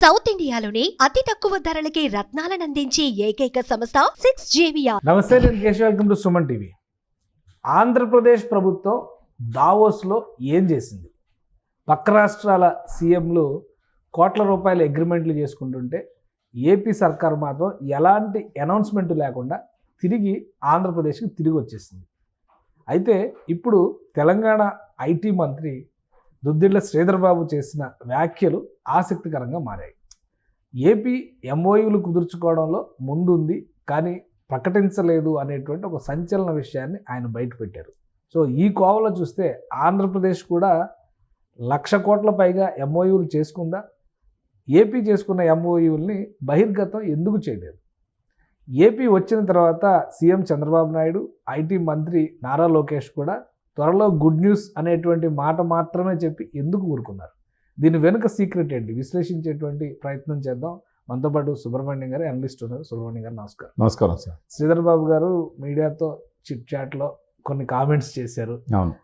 South ఇండియాలోనే అతి తక్కువ ధరలకి రత్నాలనందించే ఏకైక సంస్థ 6JVR. నమస్తే, నేను Keshav. Welcome to Suman TV. Andhra Pradesh ప్రభుత్వం దావోస్లో ఏం చేసింది? పక్క రాష్ట్రాల సీఎంలు కోట్ల రూపాయల అగ్రిమెంట్లు చేసుకుంటుంటే ఏపీ సర్కార్ మాత్రం ఎలాంటి అనౌన్స్మెంట్ లేకుండా తిరిగి ఆంధ్రప్రదేశ్కి తిరిగి వచ్చేసింది. అయితే ఇప్పుడు తెలంగాణ ఐటీ మంత్రి దుద్దిళ్ల శ్రీధర్ బాబు చేసిన వ్యాఖ్యలు ఆసక్తికరంగా మారాయి. ఏపీ ఎంఓయూలు కుదుర్చుకోవడంలో ముందుంది కానీ ప్రకటించలేదు అనేటువంటి ఒక సంచలన విషయాన్ని ఆయన బయటపెట్టారు. సో ఈ కోవలో చూస్తే ఆంధ్రప్రదేశ్ కూడా 1,00,000 కోట్ల పైగా ఎంఓయూలు చేసుకుందా? ఏపీ చేసుకున్న ఎంఓయూల్ని బహిర్గతం ఎందుకు చేయలేదు? ఏపీ వచ్చిన తర్వాత సీఎం చంద్రబాబు నాయుడు, ఐటీ మంత్రి నారా లోకేష్ కూడా త్వరలో గుడ్ న్యూస్ అనేటువంటి మాట మాత్రమే చెప్పి ఎందుకు ఊరుకున్నారు? దీని వెనుక సీక్రెట్ ఏంటి? విశ్లేషించేటువంటి ప్రయత్నం చేద్దాం. మనతో పాటు సుబ్రహ్మణ్యం గారు, అనలిస్ట్ ఉన్నారు. సుబ్రహ్మణ్యం గారు నమస్కారం. నమస్కారం సార్. శ్రీధర్ బాబు గారు మీడియాతో చిట్ చాట్లో కొన్ని కామెంట్స్ చేశారు. అవును,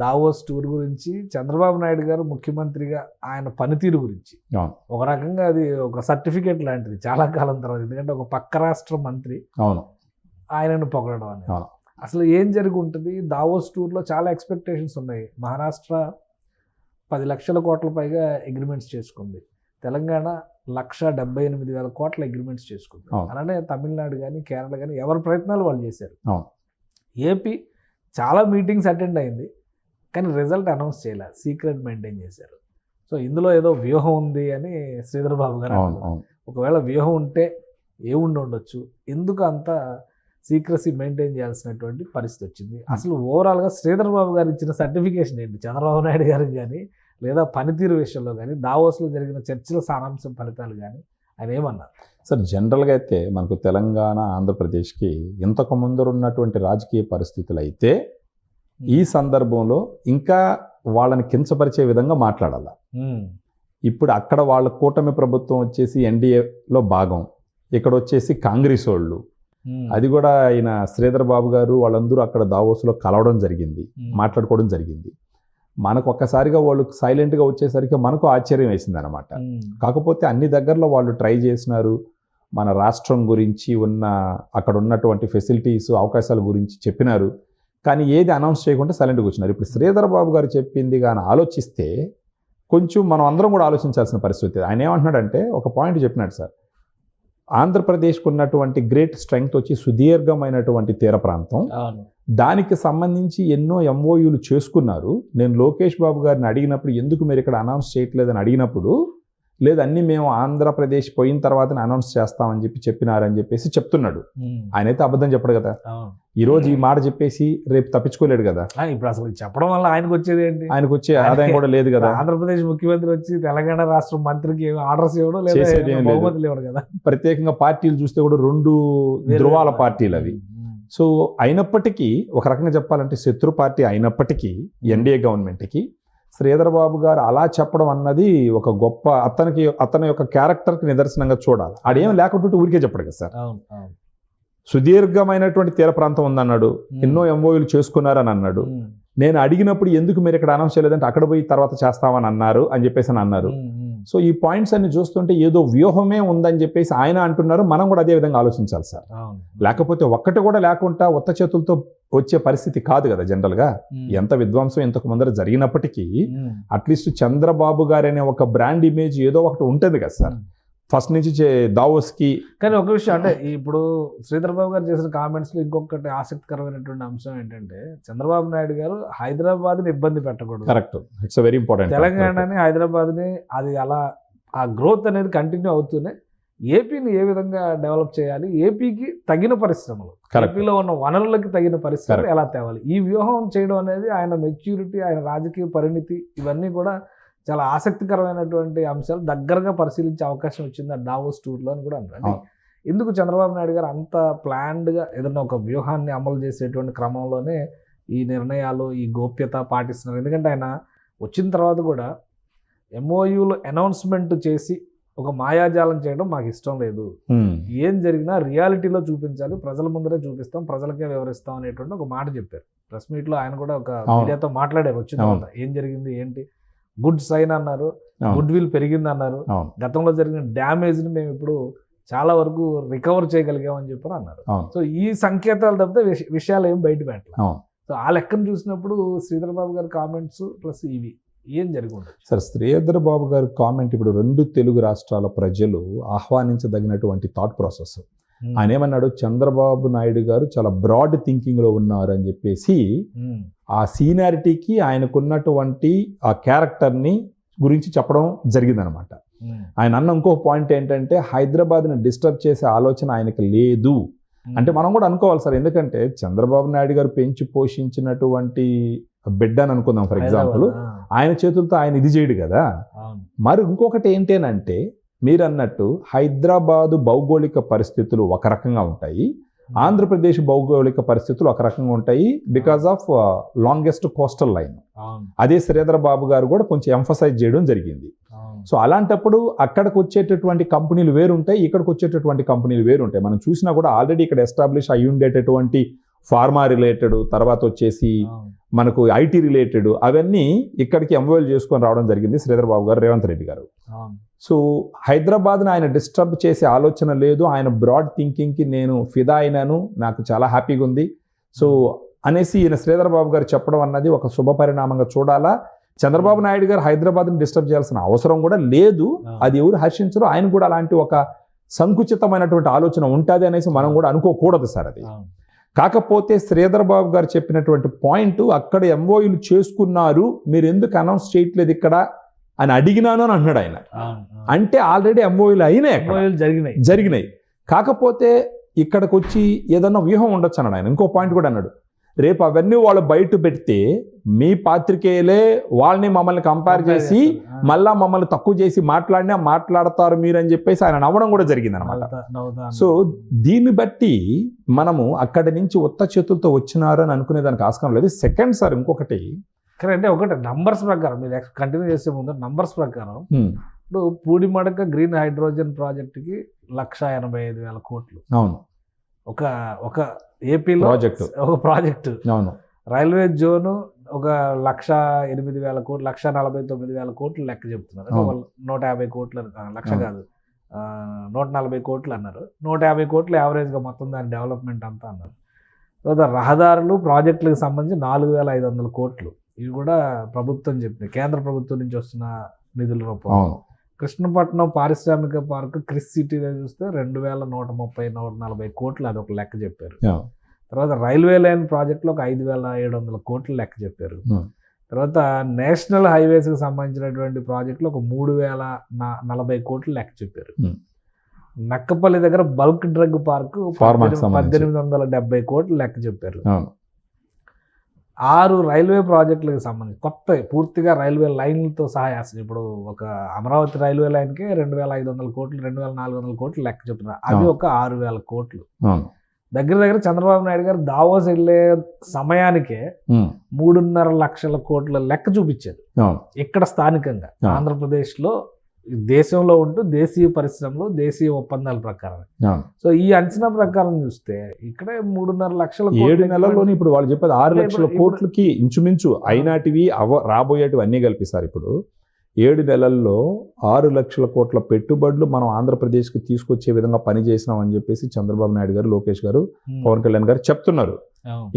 దావోస్ టూర్ గురించి, చంద్రబాబు నాయుడు గారు ముఖ్యమంత్రిగా ఆయన పనితీరు గురించి. అవును, ఒక రకంగా అది ఒక సర్టిఫికేట్ లాంటిది చాలా కాలం తర్వాత. ఎందుకంటే ఒక పక్క రాష్ట్ర మంత్రి అవును, ఆయనను పొగడడం అనేది. అవును. అసలు ఏం జరిగి ఉంటుంది? దావోస్ టూర్లో చాలా ఎక్స్పెక్టేషన్స్ ఉన్నాయి. మహారాష్ట్ర 10 లక్షల కోట్ల పైగా అగ్రిమెంట్స్ చేసుకుంది. తెలంగాణ 1,78,000 కోట్ల అగ్రిమెంట్స్ చేసుకుంది. అలానే తమిళనాడు కానీ కేరళ కానీ ఎవరి ప్రయత్నాలు వాళ్ళు చేశారు. ఏపీ చాలా మీటింగ్స్ అటెండ్ అయింది కానీ రిజల్ట్ అనౌన్స్ చేయలేదు, సీక్రెట్ మెయింటైన్ చేశారు. సో ఇందులో ఏదో వ్యూహం ఉంది అని శ్రీధర్ బాబు గారు అంటున్నారు. ఒకవేళ వ్యూహం ఉంటే ఏముండి ఉండొచ్చు? ఎందుకు అంత సీక్రసీ మెయింటైన్ చేయాల్సినటువంటి పరిస్థితి వచ్చింది? అసలు ఓవరాల్గా శ్రీధర్ బాబు గారు ఇచ్చిన సర్టిఫికేషన్ ఏంటి? చంద్రబాబు నాయుడు గారికి కానీ లేదా పనితీరు విషయంలో కానీ దావోస్లో జరిగిన చర్చల సారాంశం ఫలితాలు కానీ ఆయన ఏమన్నారు? సార్, జనరల్గా అయితే మనకు తెలంగాణ, ఆంధ్రప్రదేశ్కి ఇంతకు ముందు ఉన్నటువంటి రాజకీయ పరిస్థితులు అయితే ఈ సందర్భంలో ఇంకా వాళ్ళని కించపరిచే విధంగా మాట్లాడాలి. ఇప్పుడు అక్కడ వాళ్ళ కూటమి ప్రభుత్వం వచ్చేసి ఎన్డీఏలో భాగం, ఇక్కడ వచ్చేసి కాంగ్రెస్ వాళ్ళు. అది కూడా ఆయన శ్రీధర్ బాబు గారు వాళ్ళందరూ అక్కడ దావోస్లో కలవడం జరిగింది, మాట్లాడుకోవడం జరిగింది. మనకు ఒక్కసారిగా వాళ్ళు సైలెంట్గా వచ్చేసరికి మనకు ఆశ్చర్యం వేసింది అనమాట. కాకపోతే అన్ని దగ్గరలో వాళ్ళు ట్రై చేసినారు. మన రాష్ట్రం గురించి ఉన్న అక్కడ ఉన్నటువంటి ఫెసిలిటీస్, అవకాశాల గురించి చెప్పినారు. కానీ ఏది అనౌన్స్ చేయకుండా సైలెంట్గా వచ్చినారు. ఇప్పుడు శ్రీధర్ బాబు గారు చెప్పింది కానీ ఆలోచిస్తే కొంచెం మనం అందరం కూడా ఆలోచించాల్సిన పరిస్థితి. ఆయన ఏమంటున్నాడంటే ఒక పాయింట్ చెప్పినాడు సార్. ఆంధ్రప్రదేశ్కు ఉన్నటువంటి గ్రేట్ స్ట్రెంగ్త్ వచ్చి సుదీర్ఘమైనటువంటి తీర ప్రాంతం. దానికి సంబంధించి ఎన్నో ఎంఓయూలు చేసుకున్నారు. నేను లోకేష్ బాబు గారిని అడిగినప్పుడు ఎందుకు మీరు ఇక్కడ అనౌన్స్ చేయట్లేదని అడిగినప్పుడు, లేదు అన్నీ మేము ఆంధ్రప్రదేశ్ పోయిన తర్వాత అనౌన్స్ చేస్తామని చెప్పినారని చెప్పేసి చెప్తున్నాడు. ఆయనైతే అబద్ధం చెప్పడు కదా. ఈరోజు ఈ మాట చెప్పేసి రేపు తప్పించుకోలేడు కదా. ఇప్పుడు అసలు చెప్పడం వల్ల ఆయనకు వచ్చేది ఏంటి? ఆయనకు వచ్చే ఆదాయం కూడా లేదు కదా. ఆంధ్రప్రదేశ్ ముఖ్యమంత్రి వచ్చి తెలంగాణ రాష్ట్ర మంత్రికి ఆర్డర్స్ ఇవ్వడం లేదు కదా. ప్రత్యేకంగా పార్టీలు చూస్తే కూడా 2 ధృవాల పార్టీలు అవి. సో అయినప్పటికీ ఒక రకంగా చెప్పాలంటే శత్రు పార్టీ అయినప్పటికీ ఎన్డీఏ గవర్నమెంట్కి శ్రీధర్ బాబు గారు అలా చెప్పడం అన్నది ఒక గొప్ప అతని యొక్క క్యారెక్టర్కి నిదర్శనంగా చూడాలి. ఆడేం లేకుంటుంటే ఊరికే చెప్పడు కదా సార్. సుదీర్ఘమైనటువంటి తీర ప్రాంతం ఉందన్నాడు, ఎన్నో ఎంఓయూలు చేసుకున్నారని అన్నాడు. నేను అడిగినప్పుడు ఎందుకు మీరు ఇక్కడ అనౌన్స్ చేయలేదంటే అక్కడ పోయి తర్వాత చేస్తామని అన్నారు అని చెప్పేసి అన్నారు. సో ఈ పాయింట్స్ అన్ని చూస్తుంటే ఏదో వ్యూహమే ఉందని చెప్పేసి ఆయన అంటున్నారు. మనం కూడా అదే విధంగా ఆలోచించాలి సార్. లేకపోతే ఒక్కటి కూడా లేకుండా ఉత్త చేతులతో వచ్చే పరిస్థితి కాదు కదా. జనరల్గా ఎంత విధ్వంసం ఇంతకు ముందర జరిగినప్పటికీ అట్లీస్ట్ చంద్రబాబు గారు అనే ఒక బ్రాండ్ ఇమేజ్ ఏదో ఒకటి ఉంటుంది కదా సార్ ఫస్ట్ నుంచి దావోస్కి. కానీ ఒక విషయం అంటే ఇప్పుడు శ్రీధర్ బాబు గారు చేసిన కామెంట్స్లో ఇంకొకటి ఆసక్తికరమైనటువంటి అంశం ఏంటంటే, చంద్రబాబు నాయుడు గారు హైదరాబాద్ని ఇబ్బంది పెట్టకూడదు. Correct, it's very important. తెలంగాణని, హైదరాబాద్ని అది అలా ఆ గ్రోత్ అనేది కంటిన్యూ అవుతూనే ఏపీని ఏ విధంగా డెవలప్ చేయాలి, ఏపీకి తగిన పరిశ్రమలు, ఏపీలో ఉన్న వనరులకి తగిన పరిశ్రమలు ఎలా తేవాలి, ఈ వ్యూహం చేయడం అనేది ఆయన మెచ్యూరిటీ, ఆయన రాజకీయ పరిణితి, ఇవన్నీ కూడా చాలా ఆసక్తికరమైనటువంటి అంశాలు దగ్గరగా పరిశీలించే అవకాశం వచ్చింది ఆ దావోస్ టూర్లో అని కూడా అన్నారు. ఎందుకు చంద్రబాబు నాయుడు గారు అంత ప్లాన్డ్గా ఏదైనా ఒక వ్యూహాన్ని అమలు చేసేటువంటి క్రమంలోనే ఈ నిర్ణయాలు, ఈ గోప్యత పాటిస్తున్నారు? ఎందుకంటే ఆయన వచ్చిన తర్వాత కూడా ఎంఓయూలు అనౌన్స్మెంట్ చేసి ఒక మాయాజాలం చేయడం మాకు ఇష్టం లేదు, ఏం జరిగినా రియాలిటీలో చూపించాలి, ప్రజల ముందరే చూపిస్తాం, ప్రజలకే వివరిస్తాం అనేటువంటి ఒక మాట చెప్పారు. ప్రెస్ మీట్లో ఆయన కూడా ఒక మీడియాతో మాట్లాడారు వచ్చిన తర్వాత. ఏం జరిగింది ఏంటి, గుడ్ సైన్ అన్నారు. అవును. గుడ్ విల్ పెరిగింది అన్నారు. అవును. గతంలో జరిగిన డ్యామేజ్ని మేము ఇప్పుడు చాలా వరకు రికవర్ చేయగలిగామని చెప్పి అన్నారు. అవును. సో ఈ సంకేతాలు తప్పితే విషయాలు ఏం బయట పెట్టాలి. అవును. సో ఆ లెక్కను చూసినప్పుడు శ్రీధర్ బాబు గారి కామెంట్స్ ప్లస్ ఇవి ఏం జరిగి ఉండొచ్చు? సార్, శ్రీధర్ బాబు గారి కామెంట్ ఇప్పుడు 2 తెలుగు రాష్ట్రాల ప్రజలు ఆహ్వానించదగినటువంటి థాట్ ప్రాసెస్. ఆయన ఏమన్నాడు, చంద్రబాబు నాయుడు గారు చాలా బ్రాడ్ థింకింగ్లో ఉన్నారు అని చెప్పేసి ఆ సీనియారిటీకి ఆయనకున్నటువంటి ఆ క్యారెక్టర్ని గురించి చెప్పడం జరిగిందనమాట. ఆయన అన్న ఇంకో పాయింట్ ఏంటంటే హైదరాబాద్ని డిస్టర్బ్ చేసే ఆలోచన ఆయనకి లేదు అంటే మనం కూడా అనుకోవాలి సార్. ఎందుకంటే చంద్రబాబు నాయుడు గారు పెంచి పోషించినటువంటి బిడ్డ అని అనుకుందాం ఫర్ ఎగ్జాంపుల్, ఆయన చేతులతో ఆయన ఇది చేయడు కదా. మరి ఇంకొకటి ఏంటేనంటే మీరు అన్నట్టు హైదరాబాదు భౌగోళిక పరిస్థితులు ఒక రకంగా ఉంటాయి, ఆంధ్రప్రదేశ్ భౌగోళిక పరిస్థితులు ఒక రకంగా ఉంటాయి because of longest coastal line. అదే శ్రీధర్ బాబు గారు కూడా కొంచెం ఎంఫసైజ్ చేయడం జరిగింది. సో అలాంటప్పుడు అక్కడికి వచ్చేటటువంటి కంపెనీలు వేరుంటాయి, ఇక్కడికి వచ్చేటటువంటి కంపెనీలు వేరుంటాయి. మనం చూసినా కూడా ఆల్రెడీ ఇక్కడ ఎస్టాబ్లిష్ అయి ఉండేటటువంటి ఫార్మా రిలేటెడ్, తర్వాత వచ్చేసి మనకు ఐటీ రిలేటెడ్ అవన్నీ ఇక్కడికి ఎంవోల్ చేసుకొని రావడం జరిగింది శ్రీధర్ బాబు గారు, రేవంత్ రెడ్డి గారు. సో హైదరాబాద్ని ఆయన డిస్టర్బ్ చేసే ఆలోచన లేదు, ఆయన బ్రాడ్ థింకింగ్కి నేను ఫిదా అయినాను, నాకు చాలా హ్యాపీగా ఉంది సో అనేసి ఈయన శ్రీధర్ బాబు గారు చెప్పడం అన్నది ఒక శుభ పరిణామంగా చూడాలా. చంద్రబాబు నాయుడు గారు హైదరాబాద్ని డిస్టర్బ్ చేయాల్సిన అవసరం కూడా లేదు, అది ఎవరు హర్షించరు. ఆయన కూడా అలాంటి ఒక సంకుచితమైనటువంటి ఆలోచన ఉంటుంది అనేసి మనం కూడా అనుకోకూడదు సార్. అది కాకపోతే శ్రీధర్ బాబు గారు చెప్పినటువంటి పాయింట్, అక్కడ ఎంఓయూలు చేసుకున్నారు, మీరు ఎందుకు అనౌన్స్ చేయట్లేదు ఇక్కడ అని అడిగినాను అని అన్నాడు ఆయన. అంటే ఆల్రెడీ ఎంఓయూలు అయినాయి, జరిగినాయి. కాకపోతే ఇక్కడికి వచ్చి ఏదన్నా వ్యూహం ఉండొచ్చు అన్నాడు ఆయన. ఇంకో పాయింట్ కూడా అన్నాడు, రేపు అవన్నీ వాళ్ళు బయట పెడితే మీ పాత్రికేయులే వాళ్ళని మమ్మల్ని కంపేర్ చేసి మళ్ళా మమ్మల్ని తక్కువ చేసి మాట్లాడతారు మీరు అని చెప్పేసి ఆయన నవ్వడం కూడా జరిగింది అనమాట. సో దీన్ని బట్టి మనము అక్కడి నుంచి ఉత్త చేతులతో వచ్చినారు అని అనుకునే దానికి ఆస్కారం లేదు. సెకండ్ సార్ ఇంకొకటి అంటే ఒకటి నంబర్స్ ప్రకారం మీరు కంటిన్యూ చేసే ముందు నంబర్స్ ప్రకారం ఇప్పుడు పూడిమడక గ్రీన్ హైడ్రోజన్ ప్రాజెక్టుకి 1,85,000 కోట్లు. అవును. ఒక ఏపీలో ఒక ప్రాజెక్టు. అవును. రైల్వే జోను ఒక 1,08,000 కోట్లు, 1,49,000 కోట్లు లెక్క చెప్తున్నారు. 150 కోట్లు, లక్ష కాదు 140 కోట్లు అన్నారు. 150 కోట్లు యావరేజ్గా మొత్తం దాని డెవలప్మెంట్ అంతా అన్నారు. తర్వాత రహదారులు ప్రాజెక్టులకు సంబంధించి 4,500 కోట్లు. ఇవి కూడా ప్రభుత్వం చెప్పింది, కేంద్ర ప్రభుత్వం నుంచి వస్తున్న నిధుల రూపంలో. కృష్ణపట్నం పారిశ్రామిక పార్కు క్రిస్ సిటీలో చూస్తే 2,130-140 కోట్లు, అది ఒక లెక్క చెప్పారు. తర్వాత రైల్వే లైన్ ప్రాజెక్టులో ఒక 5,700 కోట్లు లెక్క చెప్పారు. తర్వాత నేషనల్ హైవేస్కి సంబంధించినటువంటి ప్రాజెక్టులో ఒక 3,040 కోట్లు లెక్క చెప్పారు. నక్కపల్లి దగ్గర బల్క్ డ్రగ్ పార్కు 1,870 కోట్లు లెక్క చెప్పారు. 6 రైల్వే ప్రాజెక్టులకు సంబంధించి కొత్త పూర్తిగా రైల్వే లైన్లతో సహా వేస్తుంది. ఇప్పుడు ఒక అమరావతి రైల్వే లైన్కే 2,500 కోట్లు, 2,400 కోట్లు లెక్క చెప్తున్నారు. అది ఒక 6,000 కోట్లు. దగ్గర చంద్రబాబు నాయుడు గారు దావోస్ వెళ్ళే సమయానికే 3.5 లక్షల కోట్ల లెక్క చూపించారు ఇక్కడ స్థానికంగా ఆంధ్రప్రదేశ్లో, దేశంలో ఉంటూ దేశీయ పరిశ్రమలు, దేశీయ ఒప్పందాల ప్రకారం. సో ఈ అంచనా ప్రకారం చూస్తే ఇక్కడే 3.5 లక్షల 7 నెలల్లోనే ఇప్పుడు వాళ్ళు చెప్పేది 6 లక్షల కోట్లకి ఇంచుమించు అయినాటివి రాబోయేటివి అన్నీ కలిపిస్తారు. ఇప్పుడు 7 నెలల్లో 6 లక్షల కోట్ల పెట్టుబడులు మనం ఆంధ్రప్రదేశ్కి తీసుకొచ్చే విధంగా పనిచేసినాం అని చెప్పేసి చంద్రబాబు నాయుడు గారు, లోకేష్ గారు, పవన్ కళ్యాణ్ గారు చెప్తున్నారు.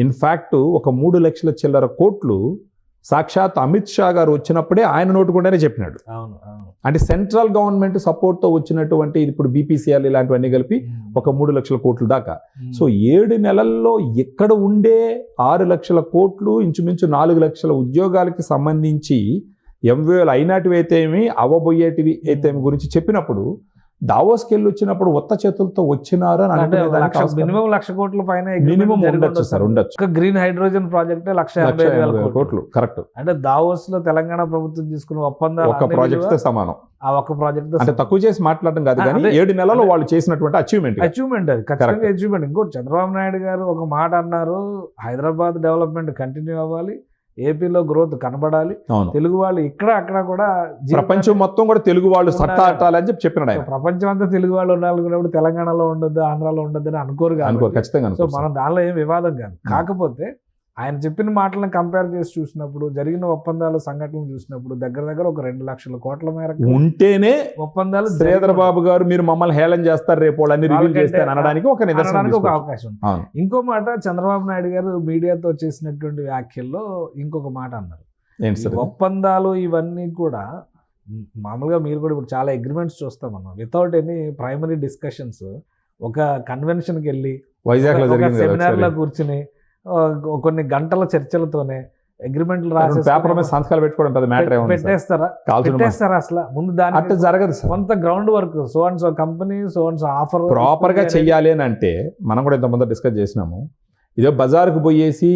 ఇన్ఫ్యాక్ట్ ఒక 3 లక్షల చిల్లర కోట్లు సాక్షాత్ అమిత్ షా గారు వచ్చినప్పుడే ఆయన నోటుకుంటేనే చెప్పినాడు. అంటే సెంట్రల్ గవర్నమెంట్ సపోర్ట్తో వచ్చినటువంటి ఇప్పుడు బీపీసీఎల్ ఇలాంటివన్నీ కలిపి ఒక 3 లక్షల కోట్ల దాకా. సో 7 నెలల్లో ఎక్కడ ఉండే 6 లక్షల కోట్లు, ఇంచుమించు 4 లక్షల ఉద్యోగాలకి సంబంధించి ఎంవేలు అయినటివి అయితేమి, అవ్వబోయేటివి అయితేమి గురించి చెప్పినప్పుడు దావోస్కి వెళ్ళి వచ్చినప్పుడు ఉత్త చేతులతో వచ్చినారు అని మినిమం 1,00,000 కోట్ల పైన మినిమం ఉండొచ్చు సార్, ఉండొచ్చు. గ్రీన్ హైడ్రోజన్ ప్రాజెక్ట్ 1,80,000 కోట్లు కరెక్ట్. అంటే దావోస్ లో తెలంగాణ ప్రభుత్వం తీసుకున్న ఒప్పందాలు ఒక ప్రాజెక్ట్ తో సమానం. ఆ ఒక్క ప్రాజెక్ట్ అంటే తక్కువ చేసి మాట్లాడడం కాదు కానీ 7 నెలల్లో వాళ్ళు చేసినటువంటి అచీవ్మెంట్ అది ఖచ్చితంగా అచీవ్మెంట్. ఇంకోటి చంద్రబాబు నాయుడు గారు ఒక మాట అన్నారు, హైదరాబాద్ డెవలప్మెంట్ కంటిన్యూ అవ్వాలి, ఏపీలో గ్రోత్ కనబడాలి, తెలుగు వాళ్ళు ఇక్కడ అక్కడ కూడా ప్రపంచం మొత్తం కూడా తెలుగు వాళ్ళు సత్తా ఆటాలని చెప్పి చెప్పినాడు ఆయన. ప్రపంచం అంతా తెలుగు వాళ్ళు ఉండాలనుకున్నప్పుడు తెలంగాణలో ఉండొద్దు, ఆంధ్రాలో ఉండొద్దు అని అనుకోరు. ఖచ్చితంగా సో మనం దానిలో ఏం వివాదం కాదు. కాకపోతే ఆయన చెప్పిన మాటలను కంపేర్ చేసి చూసినప్పుడు, జరిగిన ఒప్పందాలు సంఘటనలు చూసినప్పుడు దగ్గర ఒక 2 లక్షల కోట్ల మేరకు ఉంటేనే ఒప్పందాలు శ్రీధర్ బాబు గారు మీరు మమ్మల్ని హేళన చేస్తారు రేపు వాళ్ళని రివీల్ చేస్తారు అనడానికి ఒక నిదర్శనం అనడానికి ఒక తీసుకోవచ్చు. అవకాశం ఉంది. అవును. ఇంకో మాట, చంద్రబాబు నాయుడు గారు మీడియాతో చేసినటువంటి వ్యాఖ్యల్లో ఇంకొక మాట అన్నారు. ఏంటి ఈ సార్ ఇది? ఒప్పందాలు ఇవన్నీ కూడా మామూలుగా మీరు కూడా ఇప్పుడు చాలా అగ్రిమెంట్స్ చూస్తాం మనం, వితౌట్ ఎనీ ప్రైమరీ డిస్కషన్స్ ఒక కన్వెన్షన్కి వెళ్ళి వైజాగ్ లో ఒక జరిగింది కదా సెమినార్లో ఒకసారి. కూర్చుని కొన్ని గంటల చర్చలతోనే అగ్రిమెంట్లు రాసి పేపర్ మీద సంతకాలు పెట్టుకోవడం పెద్ద మ్యాటర్ ఏముంది సార్? పెట్టేస్తారా? కావాల్సిన పెట్టేస్తారా అసలు? ముందు అట్లా దానికి జరగదు సార్. కొంత ground work, so and so company, so and so offer proper గా చెయ్యాలి అని అంటే మనం కూడా ఇంత ముందు డిస్కస్ చేసినాము. ఇదే బజార్కు పోయేసి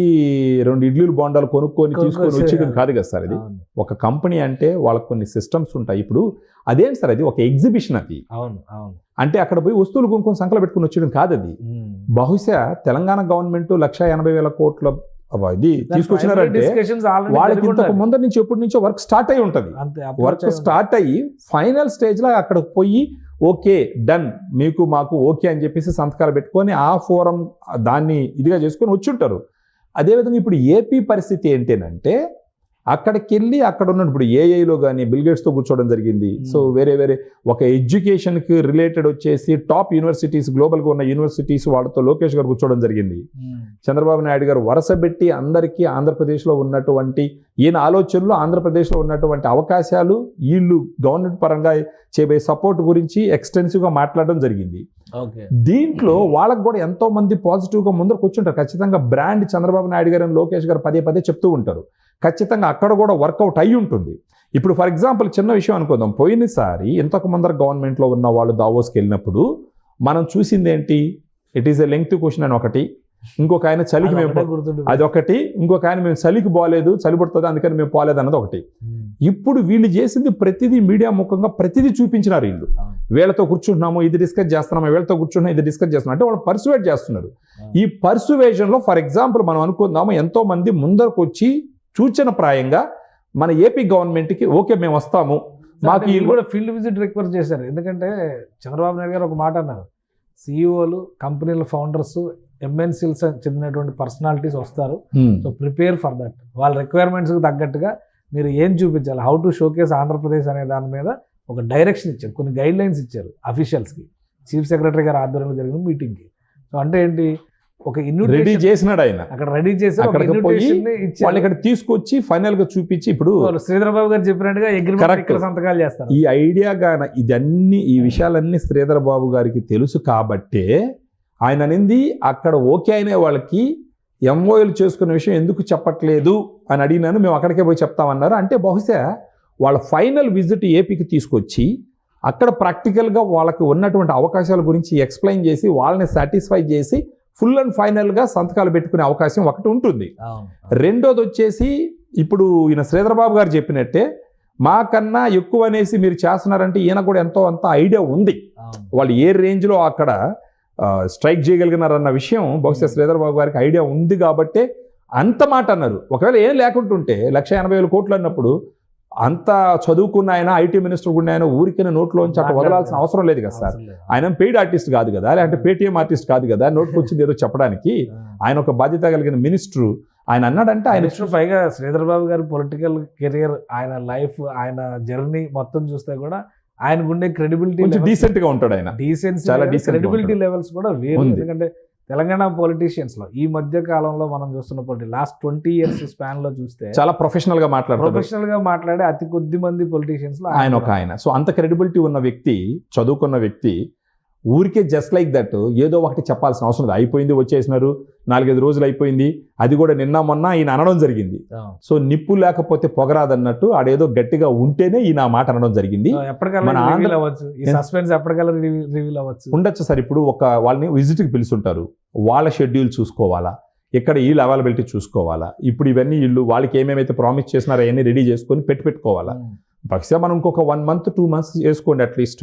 2 ఇడ్లీలు బోండాలు కొనుక్కొని తీసుకొని వచ్చేయడం కాదు కదా సార్. ఇది ఒక కంపెనీ అంటే వాళ్ళకి కొన్ని సిస్టమ్స్ ఉంటాయి. ఇప్పుడు అదేంటి సార్, అది ఒక ఎగ్జిబిషన్. అది అవును అవును అంటే అక్కడ పోయి వస్తువులు కొనుక్కొని సంకలు పెట్టుకుని వచ్చేయడం కాదు అది. బహుశా తెలంగాణ గవర్నమెంట్ 1,80,000 కోట్ల ఇది తీసుకొచ్చినారంటే వాళ్ళకి ఇంతకు ముందర నుంచి ఎప్పటి నుంచో వర్క్ స్టార్ట్ అయి ఉంటుంది. వర్క్ స్టార్ట్ అయ్యి ఫైనల్ స్టేజ్ లో అక్కడికి పోయి ఓకే డన్ మీకు మాకు ఓకే అని చెప్పేసి సంతకాలు పెట్టుకొని ఆ ఫోరం దాన్ని ఇదిగా చేసుకొని వచ్చి ఉంటారు. అదేవిధంగా ఇప్పుడు ఏపీ పరిస్థితి ఏంటంటే అక్కడికి వెళ్ళి అక్కడ ఉన్న ఇప్పుడు ఏఐలో కానీ బిల్గేట్స్తో కూర్చోవడం జరిగింది. సో వేరే ఒక ఎడ్యుకేషన్కి రిలేటెడ్ వచ్చేసి టాప్ యూనివర్సిటీస్, గ్లోబల్గా ఉన్న యూనివర్సిటీస్ వాళ్ళతో లోకేష్ గారు కూర్చోవడం జరిగింది. చంద్రబాబు నాయుడు గారు వరుసపెట్టి అందరికీ ఆంధ్రప్రదేశ్లో ఉన్నటువంటి ఈయన ఆలోచనలు, ఆంధ్రప్రదేశ్లో ఉన్నటువంటి అవకాశాలు, వీళ్ళు గవర్నమెంట్ పరంగా చేయబోయే సపోర్ట్ గురించి ఎక్స్టెన్సివ్గా మాట్లాడడం జరిగింది. దీంట్లో వాళ్ళకు కూడా ఎంతో మంది పాజిటివ్గా ముందరకు కూర్చుంటారు. ఖచ్చితంగా బ్రాండ్ చంద్రబాబు నాయుడు గారు అని లోకేష్ గారు పదే చెప్తూ ఉంటారు. ఖచ్చితంగా అక్కడ కూడా వర్కౌట్ అయి ఉంటుంది. ఇప్పుడు ఫర్ ఎగ్జాంపుల్ చిన్న విషయం అనుకుందాం, పోయినసారి ఇంతకు ముందర గవర్నమెంట్లో ఉన్న వాళ్ళు దావోస్కి వెళ్ళినప్పుడు మనం చూసింది ఏంటి, it is a length question అని ఒకటి, ఇంకొక ఆయన చలికి మేము అది ఒకటి, ఇంకొక ఆయన మేము చలికి పోలేదు, చలి పడుతుంది అందుకని మేము పోలేదు అన్నది ఒకటి. ఇప్పుడు వీళ్ళు చేసింది ప్రతిదీ మీడియా ముఖంగా ప్రతిదీ చూపించినారు. వీళ్ళతో కూర్చుంటున్నాము ఇది డిస్కస్ చేస్తున్నాము, వీళ్ళతో కూర్చుంటున్నాం ఇది డిస్కస్ చేస్తున్నాం అంటే వాళ్ళు పర్సువేట్ చేస్తున్నారు. ఈ పర్సువేషన్లో ఫర్ ఎగ్జాంపుల్ మనం అనుకుందాము, ఎంతో మంది ముందరకు వచ్చి సూచన ప్రాయంగా మన ఏపీ గవర్నమెంట్కి ఓకే మేము వస్తాము, మాకు కూడా ఫీల్డ్ విజిట్ రిక్వెస్ట్ చేశారు. ఎందుకంటే చంద్రబాబు నాయుడు గారు ఒక మాట అన్నారు, సిఇఓలు, కంపెనీల ఫౌండర్స్, ఎంఎన్సీలు చెందినటువంటి పర్సనాలిటీస్ వస్తారు, సో ప్రిపేర్ ఫర్ దట్. వాళ్ళ రిక్వైర్మెంట్స్కి తగ్గట్టుగా మీరు ఏం చూపించాలి, హౌ టు షోకేస్ ఆంధ్రప్రదేశ్ అనే దాని మీద ఒక డైరెక్షన్ ఇచ్చారు, కొన్ని గైడ్ లైన్స్ ఇచ్చారు అఫీషియల్స్కి. చీఫ్ సెక్రటరీ గారు ఆధ్వర్యంలో జరిగిన మీటింగ్కి. సో అంటే ఏంటి, ఒక రెడీ చేసినాడు ఆయన, అక్కడ రెడీ చేసి అక్కడికి పోయి వాళ్ళు ఇక్కడ తీసుకొచ్చి ఫైనల్ గా చూపించి ఇప్పుడు శ్రీధర్ బాబు గారు చెప్పినట్టుగా అగ్రిమెంట్ సంతకాలు చేస్తారు. ఈ ఐడియా గాన ఇదన్నీ ఈ విషయాలన్నీ శ్రీధర్ బాబు గారికి తెలుసు కాబట్టే ఆయన అనేది అక్కడ ఓకే అయిన వాళ్ళకి ఎంఓఎల్ చేసుకున్న విషయం ఎందుకు చెప్పట్లేదు అని అడిగినాను. మేము అక్కడికే పోయి చెప్తామన్నారు. అంటే బహుశా వాళ్ళ ఫైనల్ విజిట్ ఏపీకి తీసుకొచ్చి అక్కడ ప్రాక్టికల్గా వాళ్ళకి ఉన్నటువంటి అవకాశాల గురించి ఎక్స్ప్లెయిన్ చేసి వాళ్ళని సాటిస్ఫై చేసి ఫుల్ అండ్ ఫైనల్గా సంతకాలు పెట్టుకునే అవకాశం ఒకటి ఉంటుంది. రెండోది వచ్చేసి ఇప్పుడు ఈయన శ్రీధర్ బాబు గారు చెప్పినట్టే మాకన్నా ఎక్కువ అనేసి మీరు చేస్తున్నారంటే ఈయన కూడా ఎంతో అంత ఐడియా ఉంది, వాళ్ళు ఏ రేంజ్లో అక్కడ స్ట్రైక్ చేయగలిగినారన్న విషయం బహుశా శ్రీధర్ బాబు గారికి ఐడియా ఉంది కాబట్టే అంత మాట అన్నారు. ఒకవేళ ఏం లేకుంటుంటే 1,80,000 కోట్లు అన్నప్పుడు అంత చదువుకున్న ఆయన, ఐటీ మినిస్టర్ కూడా ఆయన ఊరికైనా నోట్లోంచి అట్లా వదలాల్సిన అవసరం లేదు కదా సార్. ఆయన పెయిడ్ ఆర్టిస్ట్ కాదు కదా, లేదంటే పేటీఎం ఆర్టిస్ట్ కాదు కదా, నోట్కి వచ్చింది ఏదో చెప్పడానికి. ఆయన ఒక బాధ్యత కలిగిన మినిస్టర్. ఆయన అన్నాడంటే ఆయన పైగా శ్రీధర్ బాబు గారి పొలిటికల్ కెరియర్, ఆయన లైఫ్, ఆయన జర్నీ మొత్తం చూస్తే కూడా ఆయనకు ఉండే క్రెడిబిలిటీ డీసెంట్ గా ఉంటాడు. ఆయన చాలా క్రెడిబిలిటీ లెవెల్స్ కూడా వేరు. ఎందుకంటే తెలంగాణ పొలిటీషియన్స్ లో ఈ మధ్య కాలంలో మనం చూస్తున్న లాస్ట్ 20 years స్పాన్ లో చూస్తే చాలా ప్రొఫెషనల్ గా మాట్లాడే అతి కొద్ది మంది పొలిటీషియన్స్ లో ఆయన. సో అంత క్రెడిబిలిటీ ఉన్న వ్యక్తి, చదువుకున్న వ్యక్తి ఊరికే జస్ట్ లైక్ దట్ ఏదో ఒకటి చెప్పాల్సిన అవసరం లేదు. అయిపోయింది, వచ్చేసినారు, 4-5 రోజులు అయిపోయింది, అది కూడా నిన్న మొన్న ఈయన అనడం జరిగింది. సో నిప్పు లేకపోతే పొగరాదన్నట్టు ఆడేదో గట్టిగా ఉంటేనే ఈయన మాట అనడం జరిగింది. ఉండొచ్చు సార్. ఇప్పుడు వాళ్ళని విజిట్కి పిలుచుంటారు, వాళ్ళ షెడ్యూల్ చూసుకోవాలా, ఇక్కడ వీళ్ళు అవైలబిలిటీ చూసుకోవాలా, ఇప్పుడు ఇవన్నీ వీళ్ళు వాళ్ళకి ఏమేమైతే ప్రామిస్ చేసినారో అవన్నీ రెడీ చేసుకొని పెట్టుకోవాలా. బహుశా మనం ఇంకొక 1 month 2 months చేసుకోండి అట్లీస్ట్.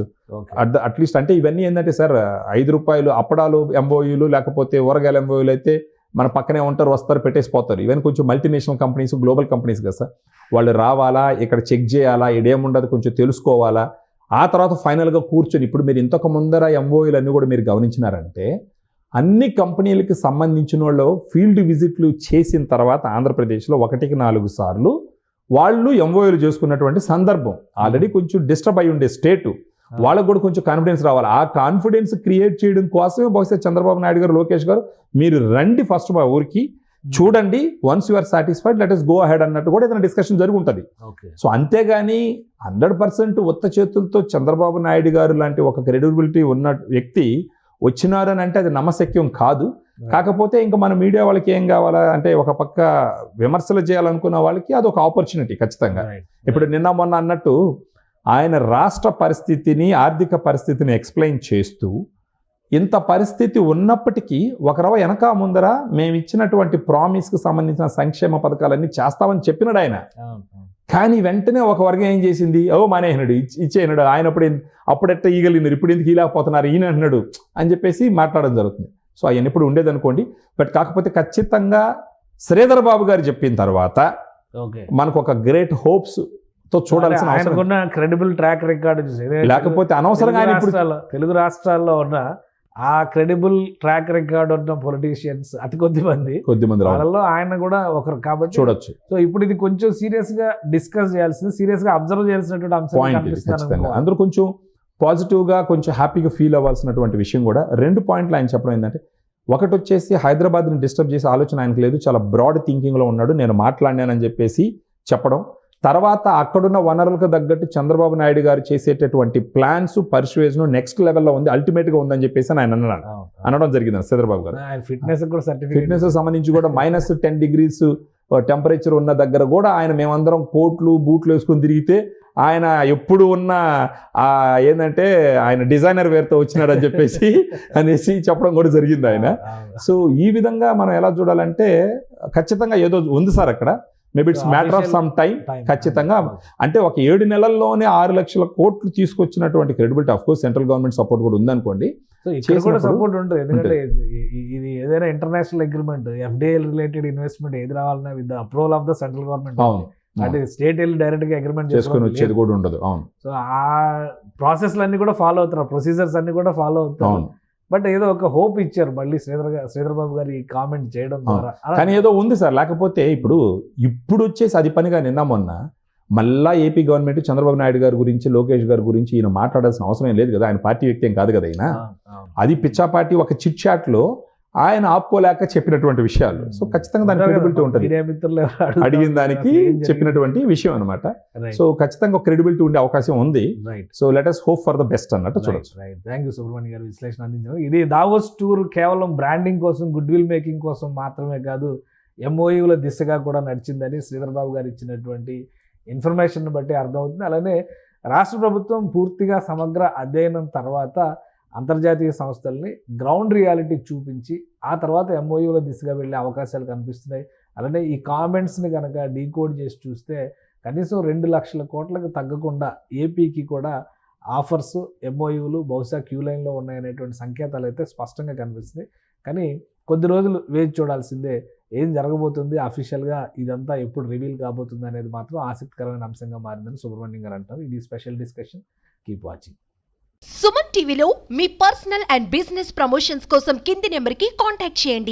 అంటే ఇవన్నీ ఏంటంటే సార్, ₹5 అప్పడాలు ఎంఓయూలు లేకపోతే ఊరగాయల ఎంఓయూలు అయితే మన పక్కనే ఉంటారు, వస్తారు, పెట్టేసిపోతారు. ఇవన్నీ కొంచెం మల్టీనేషనల్ కంపెనీస్, గ్లోబల్ కంపెనీస్ కదా సార్. వాళ్ళు రావాలా, ఇక్కడ చెక్ చేయాలా, ఇడేముండదు కొంచెం తెలుసుకోవాలా, ఆ తర్వాత ఫైనల్గా కూర్చొని ఇప్పుడు మీరు ఇంతకు ముందర ఎంఓయూలు అన్నీ కూడా మీరు గమనించినారంటే అన్ని కంపెనీలకు సంబంధించిన వాళ్ళు ఫీల్డ్ విజిట్లు చేసిన తర్వాత ఆంధ్రప్రదేశ్లో 1-4 సార్లు వాళ్ళు ఎంఓయూలు చేసుకున్నటువంటి సందర్భం. ఆల్రెడీ కొంచెం డిస్టర్బ్ అయి ఉండే స్టేటు, వాళ్ళకు కూడా కొంచెం కాన్ఫిడెన్స్ రావాలి. ఆ కాన్ఫిడెన్స్ క్రియేట్ చేయడం కోసమే బహుశా చంద్రబాబు నాయుడు గారు, లోకేష్ గారు మీరు రండి ఫస్ట్ మా ఊరికి చూడండి, once you are satisfied let us go ahead అన్నట్టు కూడా ఏదైనా డిస్కషన్ జరిగి ఉంటుంది. సో అంతేగాని 100% ఉత్త చేతులతో చంద్రబాబు నాయుడు గారు లాంటి ఒక క్రెడిబిలిటీ ఉన్న వ్యక్తి వచ్చినారని అంటే అది నమ్మశక్యం కాదు. కాకపోతే ఇంకా మన మీడియా వాళ్ళకి ఏం కావాలా అంటే ఒక పక్క విమర్శలు చేయాలనుకున్న వాళ్ళకి అదొక ఆపర్చునిటీ ఖచ్చితంగా. ఇప్పుడు నిన్న మొన్న అన్నట్టు ఆయన రాష్ట్ర పరిస్థితిని, ఆర్థిక పరిస్థితిని ఎక్స్ప్లెయిన్ చేస్తూ ఇంత పరిస్థితి ఉన్నప్పటికీ ఒకరవ వెనక ముందర మేము ఇచ్చినటువంటి ప్రామిస్కి సంబంధించిన సంక్షేమ పథకాలన్నీ చేస్తామని చెప్పినాడు ఆయన. కానీ వెంటనే ఒక వర్గం ఏం చేసింది, మానేసినాడు, ఇచ్చేయనాడు, ఆయన అప్పుడెట్ట ఈగలినారు, ఇప్పుడు ఎందుకు ఈలేకపోతున్నారు ఈయన అంటున్నాడు అని చెప్పేసి మాట్లాడడం జరుగుతుంది. సో అవన్నీ ఇప్పుడు ఉండేదనుకోండి. బట్ కాకపోతే ఖచ్చితంగా శ్రీధర్ బాబు గారు చెప్పిన తర్వాత మనకు ఒక గ్రేట్ హోప్స్ తో చూడాల్సిన అవసరం, క్రెడిబుల్ ట్రాక్ రికార్డ్ లేకపోతే అనవసరంగా ఆయన ఇప్పుడు తెలుగు రాష్ట్రాల్లో ఉన్న ఆ క్రెడిబుల్ ట్రాక్ రికార్డ్ ఉన్న పొలిటీషియన్స్ అతి కొద్ది మంది వాళ్ళలో ఆయన కూడా ఒకరు కాబట్టి చూడొచ్చు. సో ఇప్పుడు ఇది కొంచెం సీరియస్ గా డిస్కస్ చేయాల్సింది, సీరియస్ గా అబ్జర్వ్ చేయాల్సినటువంటి అంశం. అందరూ కొంచెం పాజిటివ్ గా కొంచెం హ్యాపీగా ఫీల్ అవ్వాల్సినటువంటి విషయం కూడా 2 పాయింట్లు ఆయన చెప్పడం ఏంటంటే, ఒకటి వచ్చేసి హైదరాబాద్ని డిస్టర్బ్ చేసే ఆలోచన ఆయనకు లేదు, చాలా బ్రాడ్ థింకింగ్లో ఉన్నాడు, నేను మాట్లాడినానని చెప్పేసి చెప్పడం. తర్వాత అక్కడున్న వనరులకు తగ్గట్టు చంద్రబాబు నాయుడు గారు చేసేటటువంటి ప్లాన్స్, పర్సువేషన్ నెక్స్ట్ లెవెల్లో ఉంది, అల్టిమేట్గా ఉందని చెప్పేసి ఆయన అనడం జరిగింది చంద్రబాబు గారు. ఫిట్నెస్ సంబంధించి కూడా -10 degrees టెంపరేచర్ ఉన్న దగ్గర కూడా ఆయన మేమందరం కోట్లు బూట్లు వేసుకొని తిరిగితే ఆయన ఎప్పుడు ఉన్న ఏంటంటే ఆయన డిజైనర్ వేర్తో వచ్చినాడని చెప్పేసి అనేసి చెప్పడం కూడా జరిగింది ఆయన. సో ఈ విధంగా మనం ఎలా చూడాలంటే ఖచ్చితంగా ఏదో ఉంది సార్ అక్కడ. Maybe it's matter of some time. ఖచ్చితంగా అంటే ఒక 7 నెలల్లోనే 6 లక్షల కోట్లు తీసుకొచ్చినటువంటి credibility, of course central government support కూడా ఉందనుకోండి, సపోర్ట్ ఉంటుంది. ఎందుకంటే ఇది ఏదైనా international agreement, FDI related investment ఏది రావాలన్నా with the approval of the central government, అంటే స్టేట్ వెళ్ళి డైరెక్ట్ గా అగ్రిమెంట్ చేసుకొని వచ్చేది కూడా ఉండదు. అవును. సో ఆ ప్రాసెస్లు అన్ని కూడా ఫాలో అవుతున్నారు, ప్రొసీజర్స్ అన్ని కూడా ఫాలో అవుతారు. బట్ ఏదో ఒక హోప్ ఇచ్చారు మళ్ళీ శ్రీధర్ బాబు గారు ఈ కామెంట్ చేయడం ద్వారా. కానీ ఏదో ఉంది సార్. లేకపోతే ఇప్పుడు వచ్చేసి అది పనిగా నిన్న మొన్న మళ్ళా ఏపీ గవర్నమెంట్ చంద్రబాబు నాయుడు గారి గురించి, లోకేష్ గారి గురించి ఈయన మాట్లాడాల్సిన అవసరం లేదు కదా, ఆయన పార్టీ వ్యక్తి ఏం కాదు కదా ఆయన. అది పిచ్చాపార్టీ ఒక చిట్ చాట్ లో ఆయన ఆపుకోలేక చెప్పినటువంటి విషయాలు. సో ఖచ్చితంగా దాని క్రెడిబిలిటీ ఉంటుంది, అడిగిన దానికి చెప్పినటువంటి విషయం అనమాట. సో ఖచ్చితంగా క్రెడిబిలిటీ ఉండే అవకాశం ఉంది. So let us hope for the best అన్నట్టు చూడొచ్చు. థ్యాంక్ యూ సుబ్రహ్మణ్య గారు విశ్లేషణ అందించారు. ఇది దావోస్ టూర్ కేవలం బ్రాండింగ్ కోసం, గుడ్ విల్ మేకింగ్ కోసం మాత్రమే కాదు, MOUల దిశగా కూడా నడిచిందని శ్రీధర్ బాబు గారు ఇచ్చినటువంటి ఇన్ఫర్మేషన్ బట్టి అర్థమవుతుంది. అలానే రాష్ట్ర ప్రభుత్వం పూర్తిగా సమగ్ర అధ్యయనం తర్వాత అంతర్జాతీయ సంస్థల్ని గ్రౌండ్ రియాలిటీ చూపించి ఆ తర్వాత MOUల దిశగా వెళ్ళే అవకాశాలు కనిపిస్తున్నాయి. అలానే ఈ కామెంట్స్ని కనుక డీకోడ్ చేసి చూస్తే కనీసం 2 లక్షల కోట్లకు తగ్గకుండా ఏపీకి కూడా ఆఫర్స్, MOUలు బహుశా క్యూ లైన్లో ఉన్నాయనేటువంటి సంకేతాలు అయితే స్పష్టంగా కనిపిస్తుంది. కానీ కొద్ది రోజులు వేచి చూడాల్సిందే, ఏం జరగబోతుంది, అఫీషియల్గా ఇదంతా ఎప్పుడు రివీల్ కాబోతుంది అనేది మాత్రం ఆసక్తికరమైన అంశంగా మారిందని సుబ్రహ్మణ్యం గారు అంటారు. ఇది special discussion. Keep watching. Suman టీవీలో మీ పర్సనల్ అండ్ బిజినెస్ ప్రమోషన్స్ కోసం కింది నెంబర్కి కాంటాక్ట్ చేయండి.